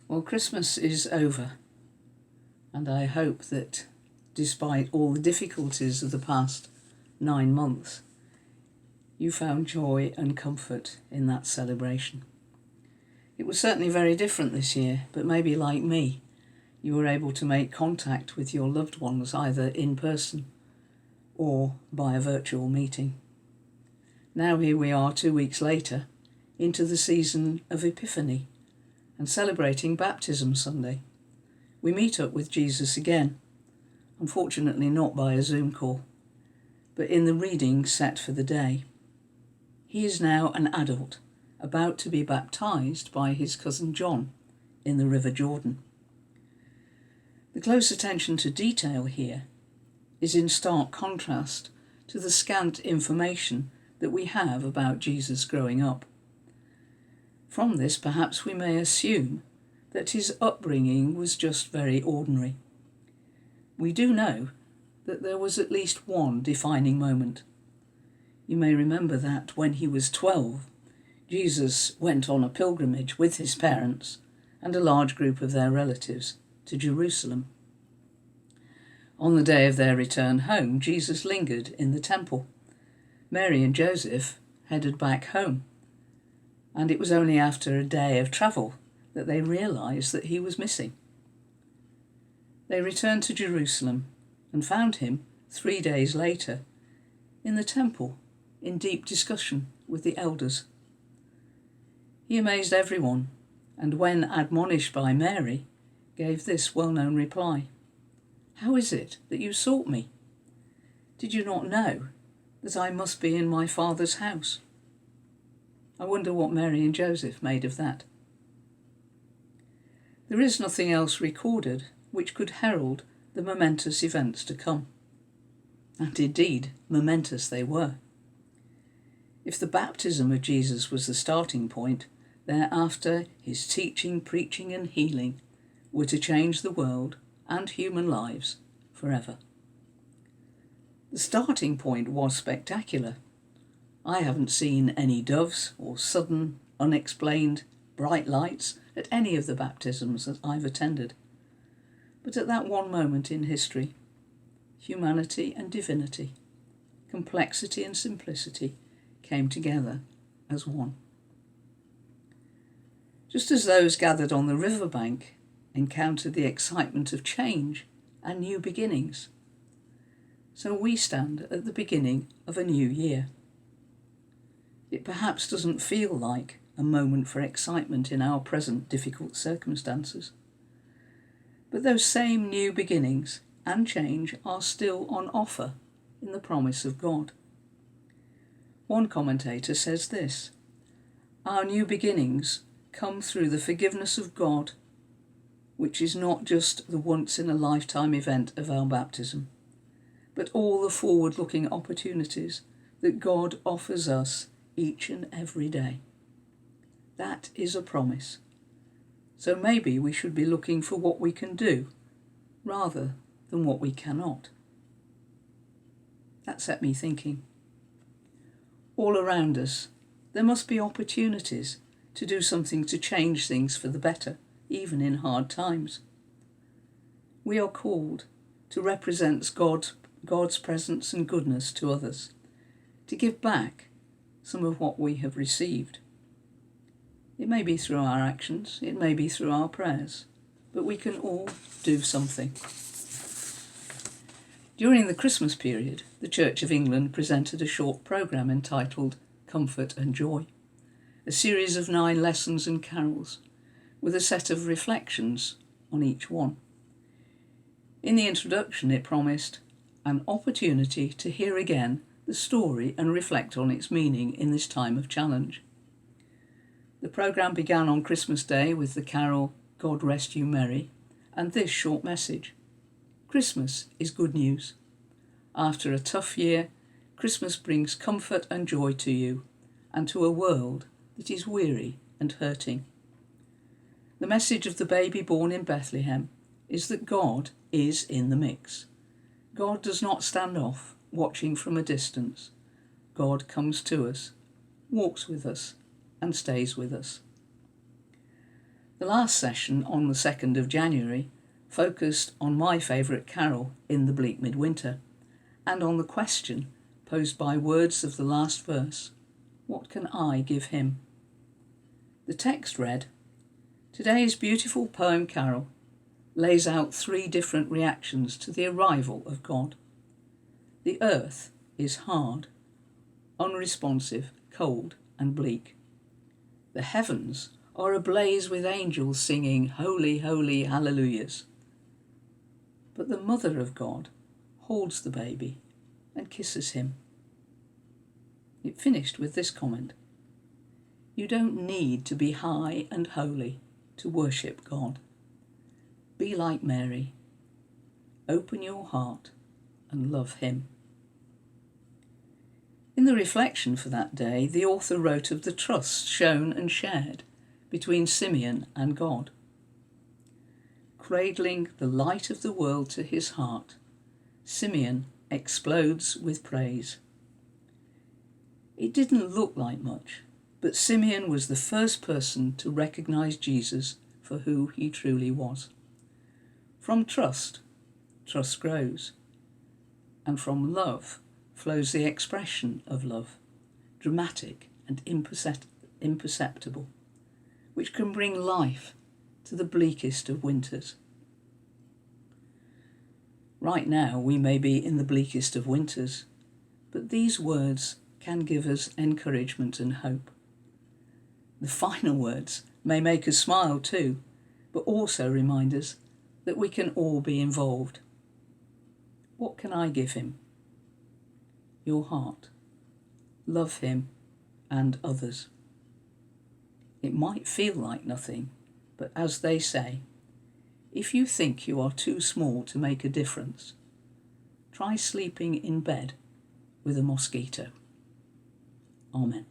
Well, Christmas is over, and I hope that despite all the difficulties of the past 9 months, you found joy and comfort in that celebration. It was certainly very different this year, but maybe like me, you were able to make contact with your loved ones either in person or by a virtual meeting. Now here we are 2 weeks later, into the season of Epiphany and celebrating Baptism Sunday. We meet up with Jesus again, unfortunately not by a Zoom call, but in the reading set for the day. He is now an adult, about to be baptized by his cousin John in the River Jordan. The close attention to detail here is in stark contrast to the scant information that we have about Jesus growing up. From this, perhaps we may assume that his upbringing was just very ordinary. We do know that there was at least one defining moment. You may remember that when he was 12, Jesus went on a pilgrimage with his parents and a large group of their relatives to Jerusalem. On the day of their return home, Jesus lingered in the temple. Mary and Joseph headed back home, and it was only after a day of travel that they realized that he was missing. They returned to Jerusalem and found him 3 days later in the temple in deep discussion with the elders. He amazed everyone, and when admonished by Mary, gave this well-known reply: "How is it that you sought me? Did you not know that I must be in my Father's house?" I wonder what Mary and Joseph made of that. There is nothing else recorded which could herald the momentous events to come. And indeed, momentous they were. If the baptism of Jesus was the starting point, thereafter his teaching, preaching and healing were to change the world and human lives forever. The starting point was spectacular. I haven't seen any doves or sudden, unexplained bright lights at any of the baptisms that I've attended. But at that one moment in history, humanity and divinity, complexity and simplicity came together as one. Just as those gathered on the riverbank encountered the excitement of change and new beginnings, so we stand at the beginning of a new year. It perhaps doesn't feel like a moment for excitement in our present difficult circumstances, but those same new beginnings and change are still on offer in the promise of God. One commentator says this: "Our new beginnings come through the forgiveness of God, which is not just the once-in-a-lifetime event of our baptism, but all the forward-looking opportunities that God offers us each and every day." That is a promise. So maybe we should be looking for what we can do rather than what we cannot. That set me thinking. All around us, there must be opportunities to do something to change things for the better, even in hard times. We are called to represent God's presence and goodness to others, to give back some of what we have received. It may be through our actions, it may be through our prayers, but we can all do something. During the Christmas period, the Church of England presented a short programme entitled Comfort and Joy, a series of 9 lessons and carols, with a set of reflections on each one. In the introduction, it promised an opportunity to hear again the story and reflect on its meaning in this time of challenge. The programme began on Christmas Day with the carol God Rest You Merry and this short message: Christmas is good news. After a tough year, Christmas brings comfort and joy to you and to a world that is weary and hurting. The message of the baby born in Bethlehem is that God is in the mix. God does not stand off, watching from a distance. God comes to us, walks with us, and stays with us. The last session on the 2nd of January focused on my favourite carol, In the Bleak Midwinter, and on the question posed by words of the last verse, what can I give him? The text read, today's beautiful poem carol lays out 3 different reactions to the arrival of God. The earth is hard, unresponsive, cold and bleak. The heavens are ablaze with angels singing holy, holy, hallelujahs. But the mother of God holds the baby and kisses him. It finished with this comment, you don't need to be high and holy to worship God. Be like Mary. Open your heart and love him. In the reflection for that day, the author wrote of the trust shown and shared between Simeon and God. Cradling the light of the world to his heart, Simeon explodes with praise. It didn't look like much, but Simeon was the first person to recognize Jesus for who he truly was. From trust, trust grows, and from love flows the expression of love, dramatic and imperceptible, which can bring life to the bleakest of winters. Right now we may be in the bleakest of winters, but these words can give us encouragement and hope. The final words may make us smile too, but also remind us that we can all be involved. What can I give him? Your heart. Love him and others. It might feel like nothing, but as they say, if you think you are too small to make a difference, try sleeping in bed with a mosquito. Amen.